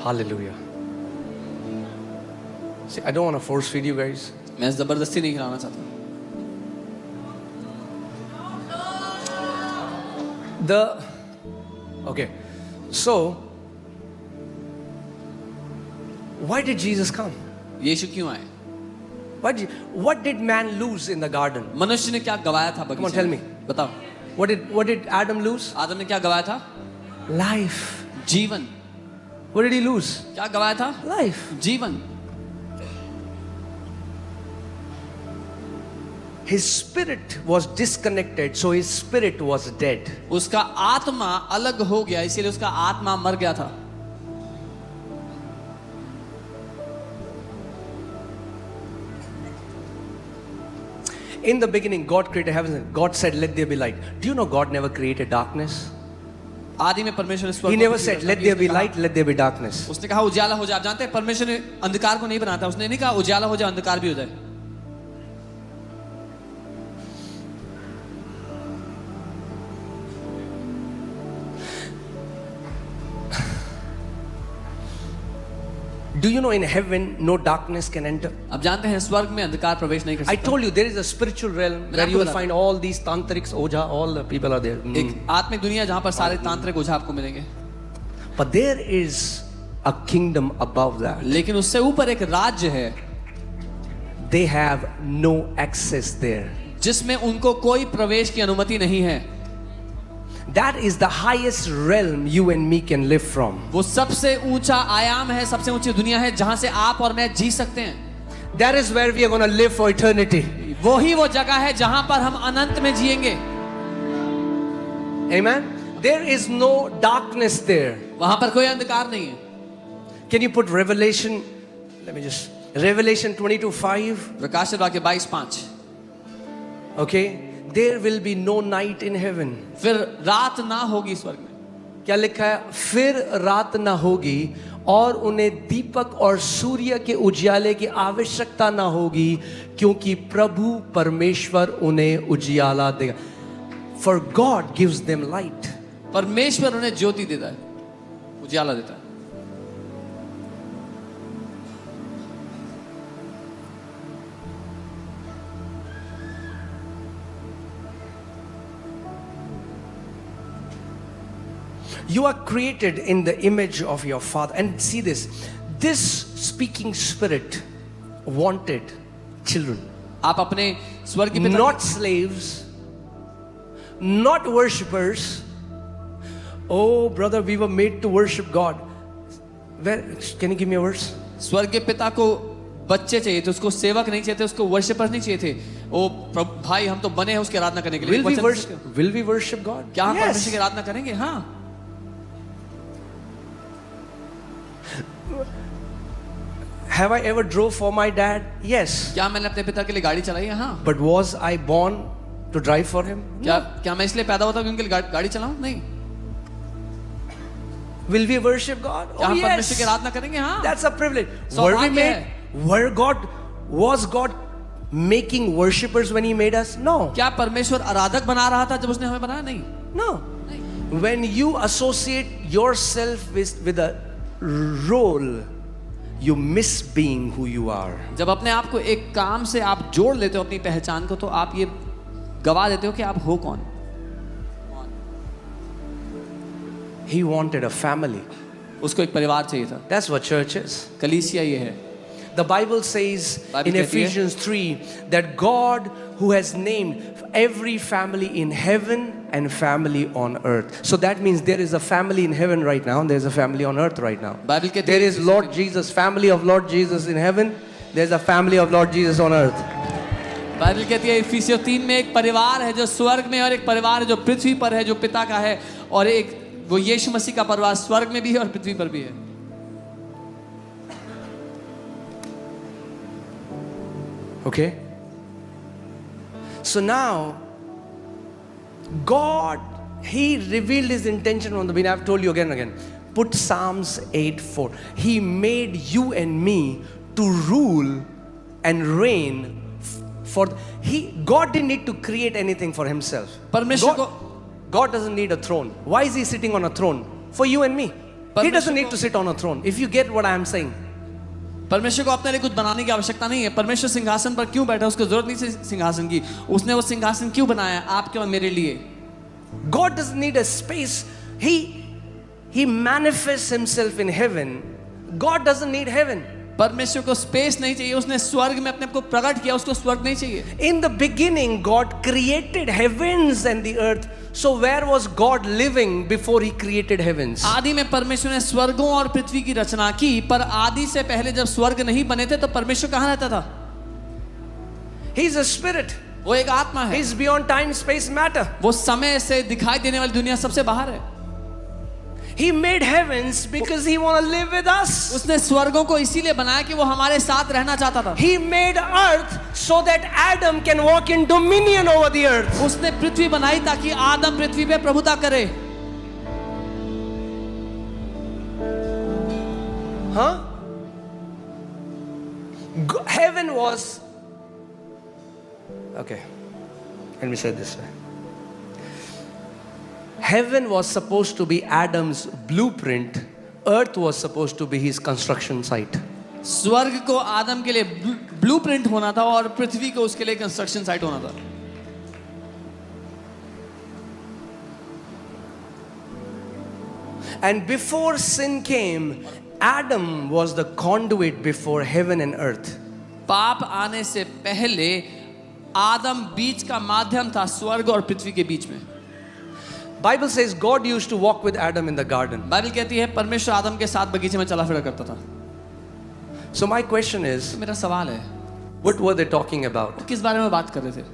Speaker 1: Hallelujah. See, I don't want to force feed you guys.
Speaker 2: मैं जबरदस्ती नहीं खिलाना चाहता.
Speaker 1: Okay, so why did Jesus come?
Speaker 2: यीशु क्यों आए?
Speaker 1: What did man lose in the garden?
Speaker 2: मनुष्य ने क्या गवाया था बगीचे
Speaker 1: Come on, tell
Speaker 2: में?
Speaker 1: me.
Speaker 2: बताओ.
Speaker 1: What did Adam lose?
Speaker 2: आदम ने क्या गवाया था?
Speaker 1: Life.
Speaker 2: जीवन.
Speaker 1: What did he lose?
Speaker 2: क्या गवाया था?
Speaker 1: Life.
Speaker 2: जीवन.
Speaker 1: His spirit was disconnected, so his spirit was dead.
Speaker 2: उसका आत्मा अलग हो गया, इसीलिए उसका आत्मा मर गया था.
Speaker 1: In the beginning, God created heavens and God said, "Let there be light." Do you know God never created darkness?
Speaker 2: आदि में परमेश्वर ने स्वर्ग
Speaker 1: He
Speaker 2: को
Speaker 1: never
Speaker 2: पृथ्वी
Speaker 1: said,
Speaker 2: रचना
Speaker 1: "Let
Speaker 2: की,
Speaker 1: there be
Speaker 2: उसने कहा-
Speaker 1: light, let there be darkness."
Speaker 2: उसने कहा उजाला हो जाए. आप जानते हैं परमेश्वर ने अंधकार को नहीं बनाता, उसने नहीं कहा उजाला हो जाए अंधकार भी हो जाए.
Speaker 1: Do you know in heaven no darkness can enter?
Speaker 2: अब जानते हैं स्वर्ग में अंधकार प्रवेश नहीं कर
Speaker 1: I
Speaker 2: सकता.
Speaker 1: told you there is a spiritual realm
Speaker 2: मैंने
Speaker 1: where
Speaker 2: आपको
Speaker 1: you will
Speaker 2: बताया.
Speaker 1: find all these tantrics, oja, all the people are there.
Speaker 2: एक आत्मिक दुनिया जहां पर सारे तांत्रिक ओझा आपको मिलेंगे.
Speaker 1: But there is a kingdom above that.
Speaker 2: लेकिन उससे ऊपर एक राज्य है
Speaker 1: They have no access there.
Speaker 2: जिसमें उनको कोई प्रवेश की अनुमति नहीं है.
Speaker 1: That is the highest realm you and me can live from.
Speaker 2: वो सबसे ऊंचा आयाम है, सबसे ऊंची दुनिया है जहां से आप और मैं जी सकते हैं.
Speaker 1: That is where we are going to live for eternity.
Speaker 2: वो ही वो जगह है जहां पर हम अनंत में जिएंगे.
Speaker 1: Amen. There is no darkness there.
Speaker 2: वहां पर कोई अंधकार नहीं है.
Speaker 1: Can you put Revelation? Let me just Revelation 22:5.
Speaker 2: प्रकाशित वाक्य 22:5.
Speaker 1: Okay. There will be no night in heaven.
Speaker 2: फिर रात ना होगी स्वर्ग में.
Speaker 1: क्या लिखा है? फिर रात ना होगी और उन्हें दीपक और सूर्य के उजियाले की आवश्यकता ना होगी क्योंकि प्रभु परमेश्वर उन्हें उजियाला देगा. For God gives them light.
Speaker 2: परमेश्वर उन्हें ज्योति देता है, उजाला देता है.
Speaker 1: You are created in the image of your Father. And see this. This speaking spirit wanted children.
Speaker 2: आप अपने स्वर्ग की पिता
Speaker 1: Not slaves. Not worshippers. Oh, brother, we were made to worship God. Where, can you give me a verse?
Speaker 2: स्वर्ग के पिता को बच्चे चाहिए थे, उसको सेवक नहीं चाहिए थे, उसको वर्शिपर्स नहीं चाहिए थे. ओ भाई, हम तो बने हैं उसकी आराधना करने के लिए.
Speaker 1: Will we worship God?
Speaker 2: क्या हम
Speaker 1: Yes.
Speaker 2: परमेश्वर की आराधना करेंगे? हाँ.
Speaker 1: Have I ever drove for my dad? Yes.
Speaker 2: क्या मैंने अपने पिता के लिए गाड़ी चलाई है? हाँ.
Speaker 1: But was I born to drive for him?
Speaker 2: क्या मैं इसलिए पैदा होता हूँ कि उनके लिए गाड़ी चलाऊं? नहीं.
Speaker 1: Will we worship God?
Speaker 2: क्या
Speaker 1: Oh
Speaker 2: हम परमेश्वर की
Speaker 1: yes.
Speaker 2: आराधना करेंगे? हाँ.
Speaker 1: That's a privilege.
Speaker 2: सौभाग्य है.
Speaker 1: Was God making worshippers when He made us? No.
Speaker 2: क्या परमेश्वर आराधक बना रहा था जब उसने हमें बनाया? नहीं.
Speaker 1: No.
Speaker 2: नहीं.
Speaker 1: When you associate yourself with a role, you miss being who you are.
Speaker 2: जब अपने आप को एक काम से आप जोड़ लेते हो अपनी पहचान को, तो आप ये गवाह देते हो कि आप हो कौन?
Speaker 1: He wanted a family.
Speaker 2: उसको एक परिवार चाहिए था.
Speaker 1: That's what church is.
Speaker 2: कलीसिया ये है.
Speaker 1: The Bible says
Speaker 2: Bible
Speaker 1: in
Speaker 2: कहती है,
Speaker 1: Ephesians 3 that God who has named every family in heaven and family on earth. So that means there is a family in heaven right now and there is a family on earth right now.
Speaker 2: Bible कहती
Speaker 1: There
Speaker 2: है,
Speaker 1: is Lord Jesus, family of Lord Jesus in heaven. There is a family of Lord Jesus on earth.
Speaker 2: Bible कहती है इफिसियों 3 में एक परिवार है जो स्वर्ग में और एक परिवार है जो पृथ्वी पर है जो पिता का है और एक वो यीशु मसीह का परिवार स्वर्ग में भी है और पृथ्वी पर भी है.
Speaker 1: Okay? So now, God, He revealed His intention from the beginning. I've told you again and again. Put Psalms 8:4. He made you and me to rule and reign for. God didn't need to create anything for Himself.
Speaker 2: परमेश्वर को
Speaker 1: God doesn't need a throne. Why is He sitting on a throne? For you and me. He doesn't need to sit on a throne. If you get what I am saying.
Speaker 2: परमेश्वर को अपने लिए कुछ बनाने की आवश्यकता नहीं है. परमेश्वर सिंहासन पर क्यों बैठा? उसको जरूरत नहीं सिंहासन की. उसने वो सिंहासन क्यों बनाया? आपके और मेरे लिए.
Speaker 1: God doesn't need a space. He manifests Himself in heaven. God doesn't need heaven.
Speaker 2: परमेश्वर को स्पेस नहीं चाहिए. उसने स्वर्ग में अपने आप को प्रकट किया. उसको स्वर्ग नहीं चाहिए.
Speaker 1: In the beginning, God created heavens and the earth. So where was God living before He created heavens?
Speaker 2: आदि में परमेश्वर ने स्वर्गों और पृथ्वी की रचना की, पर आदि से पहले जब स्वर्ग नहीं बने थे तो परमेश्वर कहाँ रहता था?
Speaker 1: He is a spirit.
Speaker 2: वो एक आत्मा है.
Speaker 1: He is beyond time, space, matter.
Speaker 2: वो समय से दिखाई देने वाली दुनिया सबसे बाहर है.
Speaker 1: He made heavens because He want to live with us.
Speaker 2: उसने स्वर्गों को इसीलिए बनाया कि वो हमारे साथ रहना चाहता था.
Speaker 1: He made earth so that Adam can walk in dominion over the earth.
Speaker 2: उसने पृथ्वी बनाई ताकि आदम पृथ्वी पे प्रभुता करे.
Speaker 1: Huh? Heaven was. Okay. Let me say it this way. Heaven was supposed to be Adam's blueprint. Earth was supposed to be his construction site.
Speaker 2: स्वर्ग को आदम के लिए ब्लूप्रिंट होना था और पृथ्वी को उसके लिए कंस्ट्रक्शन साइट होना था.
Speaker 1: And before sin came, Adam was the conduit before heaven and earth.
Speaker 2: पाप आने से पहले आदम बीच का माध्यम था स्वर्ग और पृथ्वी के बीच में.
Speaker 1: Bible says God used to walk with Adam in the garden.
Speaker 2: Bible कहती है परमेश्वर आदम के साथ बगीचे में चला फिरा करता था.
Speaker 1: So my question is,
Speaker 2: मेरा सवाल है,
Speaker 1: what were they talking about?
Speaker 2: किस बारे में बात कर रहे थे?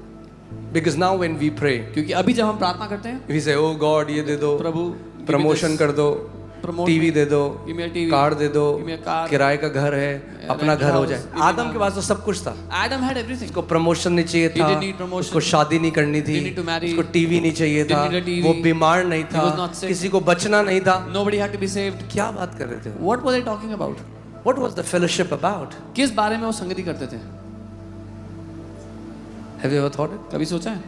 Speaker 1: Because now when we pray,
Speaker 2: क्योंकि अभी जब हम प्रार्थना करते हैं,
Speaker 1: we say, oh God, ये दे दो,
Speaker 2: प्रभु
Speaker 1: प्रमोशन कर दो, टीवी दे दो, कार दे दो, किराए का घर है, अपना घर हो जाए. आदम के पास तो सब कुछ था.
Speaker 2: Adam had everything.
Speaker 1: उसको प्रमोशन नहीं चाहिए था, उसको शादी नहीं करनी थी, उसको टीवी नहीं चाहिए था, वो बीमार नहीं था, किसी को बचना नहीं था.
Speaker 2: Nobody had to be saved.
Speaker 1: क्या बात कर रहे थे?
Speaker 2: What were they talking about?
Speaker 1: What was the fellowship about?
Speaker 2: किस बारे में वो संगति करते थे?
Speaker 1: Have you ever thought it?
Speaker 2: कभी सोचा है?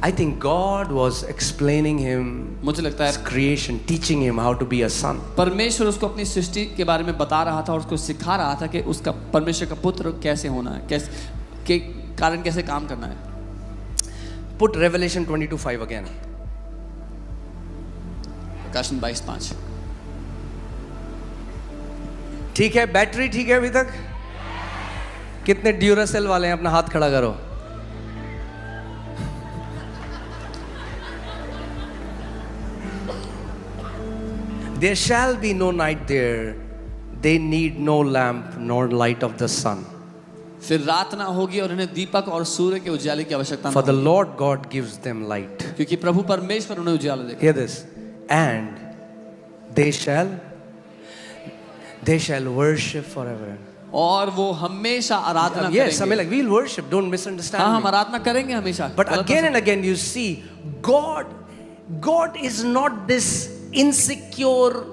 Speaker 1: I think God was explaining him
Speaker 2: मुझे लगता
Speaker 1: his
Speaker 2: है
Speaker 1: creation, teaching him how to be a son.
Speaker 2: परमेश्वर उसको अपनी सृष्टि के बारे में बता रहा था और उसको सिखा रहा था कि उसका परमेश्वर का पुत्र कैसे होना है, कैसे के कारण कैसे काम करना है.
Speaker 1: Put Revelation 22:5 again.
Speaker 2: प्रकाशन 22:5.
Speaker 1: ठीक है, बैटरी ठीक है अभी तक? कितने ड्यूरासेल वाले हैं अपना हाथ खड़ा करो. There shall be no night there. They need no lamp nor light of the sun.
Speaker 2: फिर रात ना होगी और उन्हें दीपक और सूर्य के उजाले की आवश्यकता
Speaker 1: For
Speaker 2: नहीं
Speaker 1: the
Speaker 2: होगी.
Speaker 1: Lord God gives them light.
Speaker 2: क्योंकि प्रभु परमेश्वर उन्हें उजाला देगा.
Speaker 1: Hear this. And they shall worship forever.
Speaker 2: और वो हमेशा आराधना
Speaker 1: Yes, I mean
Speaker 2: करेंगे.
Speaker 1: like we'll worship. Don't misunderstand
Speaker 2: हाँ, हम
Speaker 1: me.
Speaker 2: आराधना करेंगे हमेशा.
Speaker 1: But again and again you see, God is not this insecure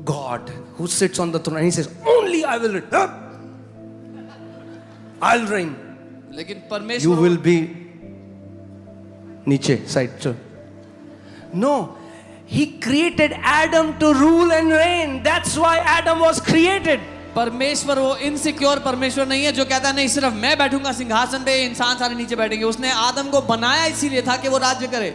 Speaker 1: God who sits on the throne and He says, only I will reign. I'll reign.
Speaker 2: लेकिन
Speaker 1: You
Speaker 2: परमेश्वर
Speaker 1: will be niche side. So. No, He created Adam to rule and reign. That's why Adam was created.
Speaker 2: परमेश्वर वो insecure परमेश्वर नहीं है जो कहता है नहीं सिर्फ मैं बैठूंगा सिंहासन पे, इंसान सारे नीचे बैठेंगे। उसने आदम को बनाया इसीलिए था कि वो राज्य करे।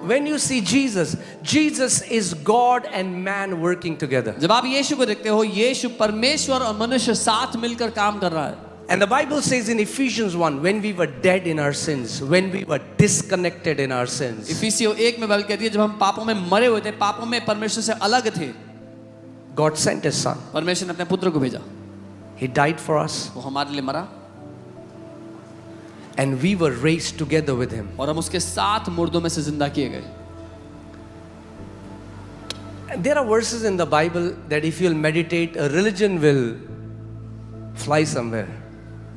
Speaker 1: When you see Jesus, Jesus is God and man working together.
Speaker 2: जब आप यीशु को देखते हो, यीशु परमेश्वर और मनुष्य साथ मिलकर काम कर रहा है।
Speaker 1: And the Bible says in Ephesians 1, when we were dead in our sins, when we were disconnected in our sins,
Speaker 2: इफिसियों 1 में बाइबल कहती है जब हम पापों में मरे हुए थे, पापों में परमेश्वर से अलग थे,
Speaker 1: God sent His Son.
Speaker 2: परमेश्वर ने अपने पुत्र को भेजा,
Speaker 1: He died for us,
Speaker 2: वो हमारे लिए मरा
Speaker 1: and we were raised together with Him.
Speaker 2: और हम उसके साथ मुर्दों में से जिंदा किए गए।
Speaker 1: And there are verses in the Bible that if you'll meditate, a religion will fly somewhere.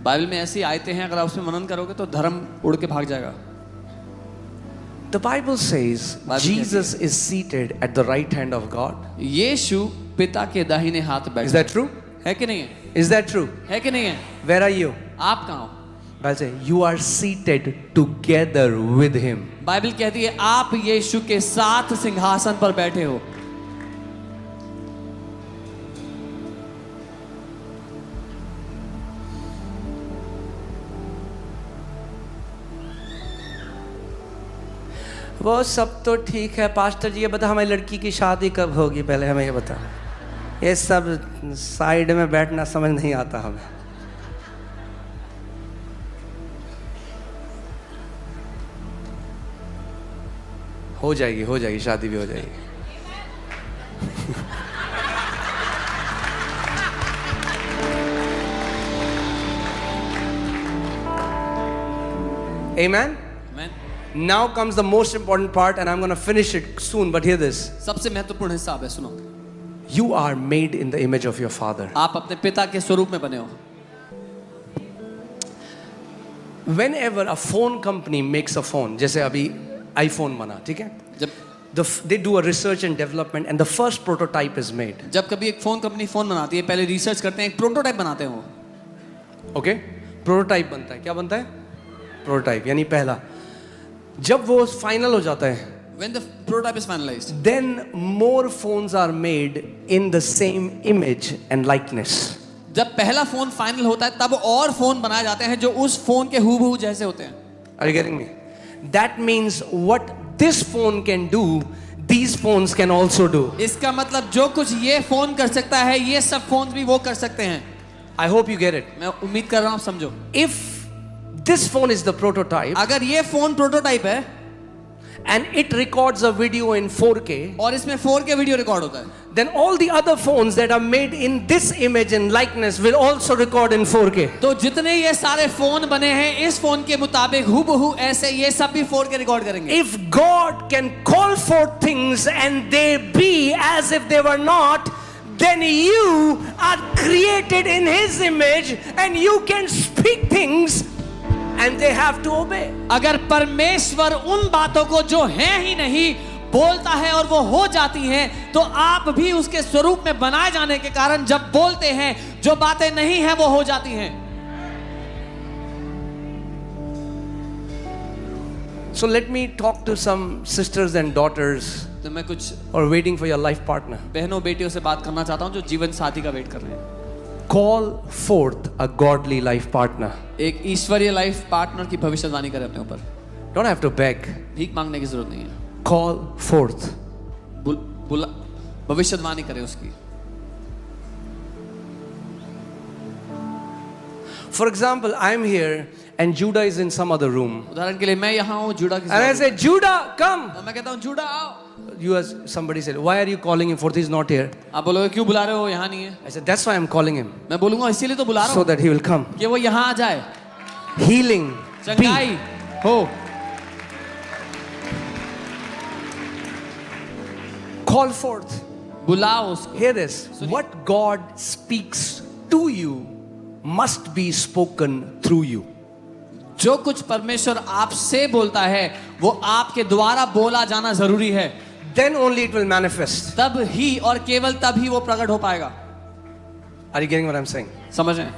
Speaker 2: Bible में ऐसी आयतें हैं, अगर आप उसमें मनन करोगे तो धर्म उड़ के भाग जाएगा।
Speaker 1: The Bible says Jesus is seated at the right hand of God.
Speaker 2: यीशु पिता के दाहिने हाथ बैठा।
Speaker 1: Is that true?
Speaker 2: है कि नहीं है?
Speaker 1: Is that true?
Speaker 2: है कि नहीं है?
Speaker 1: Where are you?
Speaker 2: आप कहाँ हो?
Speaker 1: Bible says you are seated together with Him.
Speaker 2: Bible कहती है आप यीशु के साथ सिंहासन पर बैठे हो।
Speaker 1: वो सब तो ठीक है पास्टर जी, ये बता हमारी लड़की की शादी कब होगी, पहले हमें ये बता। ये सब साइड में बैठना समझ नहीं आता हमें। हो जाएगी शादी भी हो जाएगी। Amen. Now comes the most important part, and I'm going to finish it soon, but hear this.
Speaker 2: सबसे महत्वपूर्ण हिस्सा है, सुनो।
Speaker 1: You are made in the image of your Father.
Speaker 2: आप अपने पिता के स्वरूप में बने हो।
Speaker 1: Whenever a phone company makes a phone, जैसे अभी iPhone बना, ठीक है?
Speaker 2: जब
Speaker 1: they do a research and development, and the first prototype is made.
Speaker 2: जब कभी एक फोन कंपनी फोन बनाती है, पहले रिसर्च करते हैं, एक प्रोटोटाइप बनाते हैं वो।
Speaker 1: Okay? Prototype बनता है, क्या बनता है? Prototype, यानी पहला। जब वो फाइनल हो जाता है,
Speaker 2: When the prototype is finalized,
Speaker 1: then more phones are made in the same image and likeness.
Speaker 2: जब पहला फोन फाइनल होता है तब और फोन बनाए जाते हैं जो उस फोन के हूबहू जैसे होते हैं।
Speaker 1: Are you getting me? That means what this phone can do, these phones can also do.
Speaker 2: इसका मतलब जो कुछ ये फोन कर सकता है, ये सब फोन भी वो कर सकते हैं।
Speaker 1: I hope you get it.
Speaker 2: मैं उम्मीद कर रहा हूँ आप समझो।
Speaker 1: If this phone is the prototype,
Speaker 2: अगर ये फोन प्रोटोटाइप है
Speaker 1: and it records a video in 4K,
Speaker 2: और इसमें 4K वीडियो रिकॉर्ड होता है,
Speaker 1: then all the other phones that are made in this image and likeness will also record in 4K.
Speaker 2: तो जितने ये सारे फोन बने हैं इस फोन के मुताबिक हूबहू ऐसे ये सब भी 4K रिकॉर्ड करेंगे।
Speaker 1: If God can call forth things and they be as if they were not, then you are created in His image and you can speak things and they have to obey.
Speaker 2: अगर परमेश्वर उन बातों को जो है ही नहीं बोलता है और वो हो जाती हैं, तो आप भी उसके स्वरूप में बनाए जाने के कारण जब बोलते हैं जो बातें नहीं हैं वो हो जाती हैं।
Speaker 1: So let me talk to some sisters and daughters
Speaker 2: तो मैं कुछ
Speaker 1: who are waiting for your life partner.
Speaker 2: बहनों बेटियों से बात करना चाहता हूं जो जीवन साथी का वेट कर रहे हैं।
Speaker 1: Call forth a godly life partner.
Speaker 2: एक ईश्वरीय लाइफ पार्टनर की भविष्यवाणी करें अपने ऊपर।
Speaker 1: Don't have to beg.
Speaker 2: भीख मांगने की जरूरत नहीं है।
Speaker 1: Call forth.
Speaker 2: भविष्यवाणी करें उसकी।
Speaker 1: For example, I'm here and Judah is in some other room.
Speaker 2: उदाहरण के लिए मैं यहाँ हूँ जुड़ा की
Speaker 1: And I say, Judah, come.
Speaker 2: और मैं कहता हूँ जुड़ा आओ।
Speaker 1: You as somebody said, why are you calling him forth? He's not here.
Speaker 2: आप बोलोगे क्यों बुला रहे हो, यहाँ नहीं है।
Speaker 1: I said, that's why I'm calling him.
Speaker 2: मैं बोलूँगा इसीलिए तो बुला रहा
Speaker 1: So
Speaker 2: हूँ
Speaker 1: that he will come.
Speaker 2: कि वो यहाँ आ जाए,
Speaker 1: Healing.
Speaker 2: चंगाई
Speaker 1: Be.
Speaker 2: हो।
Speaker 1: Call forth.
Speaker 2: बुलाओ उसको।
Speaker 1: Hear this. What God speaks to you must be spoken through you.
Speaker 2: जो कुछ परमेश्वर आपसे बोलता है वो आपके द्वारा बोला जाना जरूरी है।
Speaker 1: Then only it will manifest.
Speaker 2: तब ही और केवल तब ही वो प्रकट हो पाएगा।
Speaker 1: Are you getting what I'm saying?
Speaker 2: समझ रहे हैं?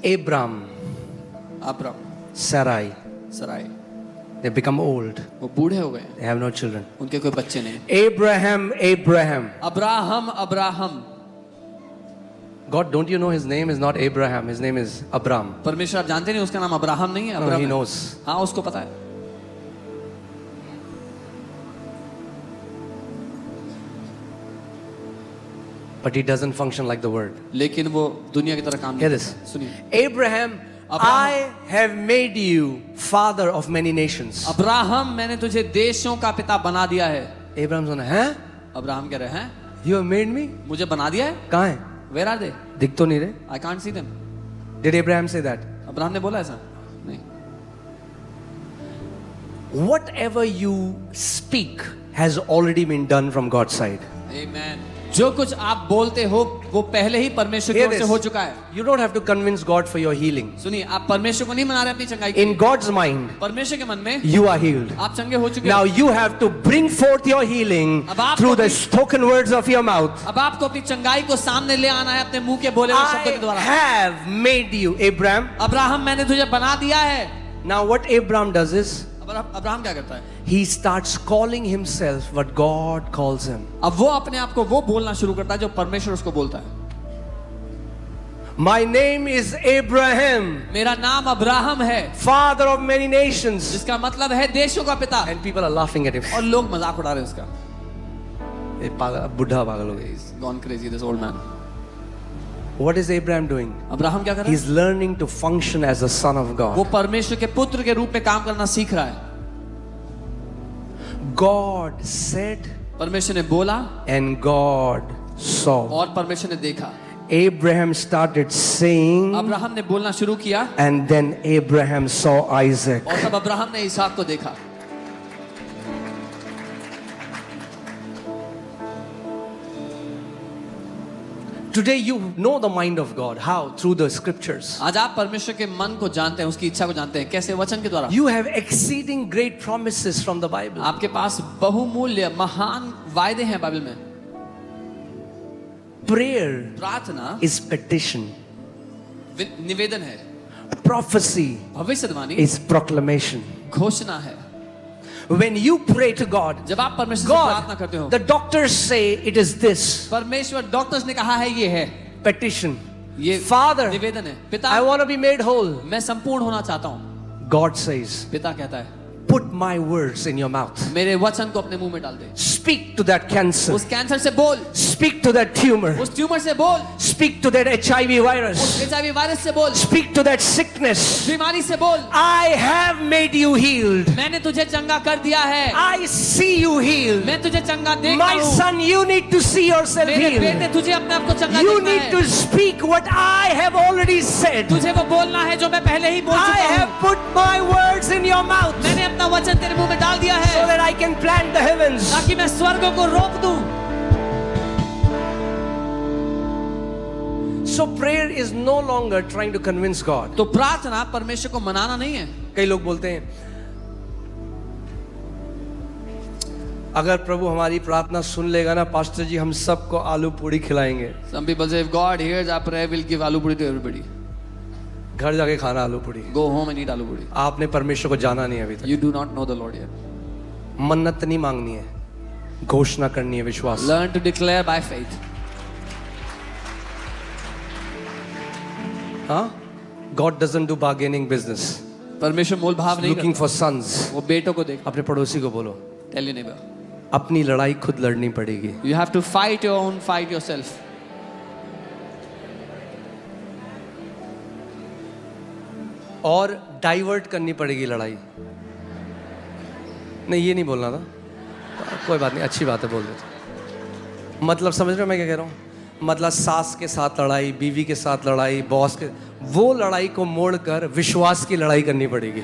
Speaker 1: Abram,
Speaker 2: Abram,
Speaker 1: Sarai,
Speaker 2: Sarai,
Speaker 1: They become old.
Speaker 2: वो बूढ़े हो गए,
Speaker 1: They have no children.
Speaker 2: उनके कोई बच्चे नहीं.
Speaker 1: Abraham, Abraham.
Speaker 2: Abraham, Abraham.
Speaker 1: God, don't you know his name is not Abraham, his name is Abram.
Speaker 2: परमेश्वर आप जानते नहीं उसका नाम अब्राहम नहीं है,
Speaker 1: No,
Speaker 2: अब्राहम
Speaker 1: he
Speaker 2: है.
Speaker 1: knows.
Speaker 2: हाँ उसको पता है.
Speaker 1: But he doesn't function like the word.
Speaker 2: लेकिन वो दुनिया की तरह काम
Speaker 1: Hear
Speaker 2: नहीं
Speaker 1: this.
Speaker 2: करता. सुनिए.
Speaker 1: Abraham, I have made you father of many nations.
Speaker 2: Abraham मैंने तुझे देशों का पिता बना दिया है.
Speaker 1: Abraham's on, huh?
Speaker 2: अब्राहम कह रहे हैं
Speaker 1: You have made me?
Speaker 2: मुझे बना दिया है.
Speaker 1: कहाँ है?
Speaker 2: Where are they?
Speaker 1: दिख तो नहीं रहे.
Speaker 2: I can't see them.
Speaker 1: Did Abraham say that?
Speaker 2: Abraham ने बोला ऐसा नहीं.
Speaker 1: Whatever you speak has already been done from God's side.
Speaker 2: Amen. जो कुछ आप बोलते हो वो पहले ही परमेश्वर की
Speaker 1: Hear
Speaker 2: ओर से
Speaker 1: this.
Speaker 2: हो चुका है.
Speaker 1: You don't have to convince God for your healing.
Speaker 2: सुनिए, आप परमेश्वर को नहीं मना रहे अपनी चंगाई के
Speaker 1: In
Speaker 2: लिए.
Speaker 1: God's mind,
Speaker 2: परमेश्वर के मन में
Speaker 1: you are healed.
Speaker 2: आप चंगे हो चुके
Speaker 1: Now
Speaker 2: हो.
Speaker 1: you have to bring forth your healing
Speaker 2: अब आपको
Speaker 1: through the
Speaker 2: भी-
Speaker 1: spoken words of your mouth.
Speaker 2: अब आपको अपनी चंगाई को सामने ले आना है अपने मुंह के बोले हुए शब्दों के
Speaker 1: I
Speaker 2: द्वारा.
Speaker 1: have made you, Abraham.
Speaker 2: Abraham मैंने तुझे बना दिया है.
Speaker 1: Now what Abraham does is,
Speaker 2: Abraham क्या करता है?
Speaker 1: he starts calling himself what God calls him.
Speaker 2: अब वो अपने आप को वो बोलना शुरू करता है जो परमेश्वर उसको बोलता है.
Speaker 1: My name is Abraham,
Speaker 2: मेरा नाम अब्राहम है,
Speaker 1: father of many nations.
Speaker 2: जिसका मतलब है देशों का पिता.
Speaker 1: And people are laughing at him.
Speaker 2: और लोग मजाक उड़ा रहे हैं उसका.
Speaker 1: ये पागल, बुढ़ा पागल हो गया.
Speaker 2: He's gone crazy, this old man.
Speaker 1: What is Abraham doing?
Speaker 2: Abraham क्या कर रहा है?
Speaker 1: He's learning to function as a son of
Speaker 2: वो
Speaker 1: God.
Speaker 2: परमेश्वर के पुत्र के रूप में काम करना सीख रहा है.
Speaker 1: God said
Speaker 2: परमेश्वर ने बोला
Speaker 1: and God saw.
Speaker 2: और परमेश्वर ने देखा.
Speaker 1: Abraham started saying
Speaker 2: अब्राहम ने बोलना शुरू किया
Speaker 1: and then Abraham saw Isaac.
Speaker 2: और तब अब्राहम ने इसहाक को देखा.
Speaker 1: Today you know the mind of God. How? Through the scriptures.
Speaker 2: आज आप परमेश्वर के मन को जानते हैं, उसकी इच्छा को जानते हैं. कैसे? वचन के द्वारा.
Speaker 1: You have exceeding great promises from the Bible.
Speaker 2: आपके पास बहुमूल्य महान वायदे हैं बाइबल में.
Speaker 1: Prayer
Speaker 2: प्रार्थना
Speaker 1: is petition.
Speaker 2: निवेदन है.
Speaker 1: Prophecy
Speaker 2: भविष्यवाणी
Speaker 1: is proclamation.
Speaker 2: घोषणा है.
Speaker 1: When you pray to God,
Speaker 2: जब आप परमेश्वर से प्रार्थना करते हो,
Speaker 1: God, the doctors say it is this.
Speaker 2: परमेश्वर डॉक्टर्स ने कहा है ये है
Speaker 1: Petition.
Speaker 2: ये
Speaker 1: Father,
Speaker 2: निवेदन है. पिता
Speaker 1: I want to be made whole.
Speaker 2: मैं संपूर्ण होना चाहता हूँ.
Speaker 1: God says,
Speaker 2: पिता कहता है
Speaker 1: put my words in your mouth.
Speaker 2: मेरे वचन को अपने मुंह में डाल दे.
Speaker 1: Speak to that cancer.
Speaker 2: उस कैंसर से बोल.
Speaker 1: Speak to that tumor.
Speaker 2: उस ट्यूमर से बोल.
Speaker 1: Speak to that HIV virus.
Speaker 2: HIV virus से बोल.
Speaker 1: Speak to that sickness.
Speaker 2: बीमारी से बोल.
Speaker 1: I have made you healed.
Speaker 2: मैंने तुझे चंगा कर दिया है.
Speaker 1: I see you healed.
Speaker 2: मैं तुझे चंगा देखता
Speaker 1: My
Speaker 2: हूँ.
Speaker 1: son, you need to see yourself
Speaker 2: मेरे
Speaker 1: healed.
Speaker 2: बेटे तुझे अपने आप को चंगा
Speaker 1: You
Speaker 2: देखना
Speaker 1: need
Speaker 2: है.
Speaker 1: to speak what I have already said.
Speaker 2: तुझे वो बोलना है जो मैं पहले ही बोल
Speaker 1: I
Speaker 2: चुका
Speaker 1: have
Speaker 2: हूँ.
Speaker 1: put my words in your mouth
Speaker 2: मैंने अपना वचन तेरे मुंह में डाल दिया
Speaker 1: so
Speaker 2: है
Speaker 1: that I can plant the heavens.
Speaker 2: ताकि मैं स्वर्गों को रोक दूं.
Speaker 1: So prayer is no longer trying to convince God.
Speaker 2: तो प्रार्थना परमेश्वर को मनाना नहीं है.
Speaker 1: कई लोग बोलते हैं अगर प्रभु हमारी प्रार्थना सुन लेगा ना पास्टर जी, हम सबको आलू पूरी खिलाएंगे.
Speaker 2: Some people say if God hears our prayer, we'll give aloo puri to everybody.
Speaker 1: घर जाके खाना आलू पूरी.
Speaker 2: Go home and eat aloo puri.
Speaker 1: आपने परमेश्वर को जाना नहीं अभी तक.
Speaker 2: You do not know the Lord yet.
Speaker 1: मन्नत नहीं मांगनी है, घोषणा करनी है विश्वास.
Speaker 2: Learn to declare by faith.
Speaker 1: हाँ? God doesn't do bargaining business.
Speaker 2: परमेश्वर मोल भाव नहीं
Speaker 1: Looking
Speaker 2: करता.
Speaker 1: for sons.
Speaker 2: वो बेटों को देख.
Speaker 1: अपने पड़ोसी को बोलो
Speaker 2: Tell your neighbor.
Speaker 1: अपनी लड़ाई खुद लड़नी पड़ेगी.
Speaker 2: You have to fight your own fight yourself.
Speaker 1: और डाइवर्ट करनी पड़ेगी लड़ाई. नहीं, ये नहीं बोलना था. कोई बात नहीं, अच्छी बात है, बोल देते. मतलब समझ रहे हो मैं क्या कह रहा हूँ? मतलब सास के साथ लड़ाई, बीवी के साथ लड़ाई, बॉस के, वो लड़ाई को मोड़कर विश्वास की लड़ाई करनी पड़ेगी.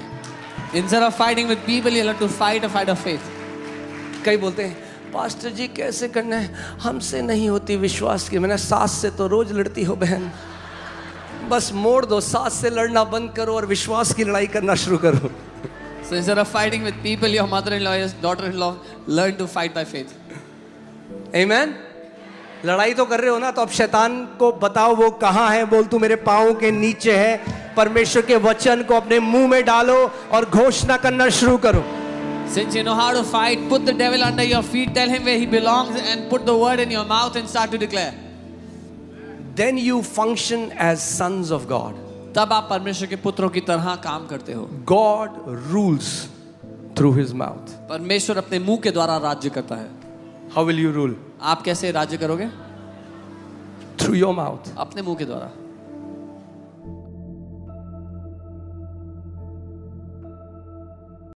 Speaker 2: Instead of fighting with people, you have to fight a fight of faith.
Speaker 1: कई बोलते हैं पास्टर जी कैसे करना है, हमसे नहीं होती विश्वास की. मैंने सास से तो रोज लड़ती हो बहन, बस मोड़ दो, सास से लड़ना बंद करो और विश्वास की लड़ाई करना शुरू करो.
Speaker 2: So instead of fighting with people, your mother-in-law, your daughter-in-law, learn to fight by faith.
Speaker 1: Amen. लड़ाई तो कर रहे हो ना, तो अब शैतान को बताओ वो कहाँ है. बोल तू मेरे पाँव के नीचे है, परमेश्वर के वचन को अपने मुंह में डालो और घोषणा करना शुरू करो.
Speaker 2: Since you know how to fight, put the devil under your feet, tell him where he belongs, and put the word in your mouth and start to declare.
Speaker 1: Then you function as sons of God.
Speaker 2: तब आप परमेश्वर के पुत्रों की तरह काम करते हो.
Speaker 1: God rules through his mouth.
Speaker 2: परमेश्वर अपने मुंह के द्वारा राज्य करता है.
Speaker 1: How will you rule?
Speaker 2: आप कैसे राज्य करोगे?
Speaker 1: Through your mouth.
Speaker 2: अपने मुंह के द्वारा.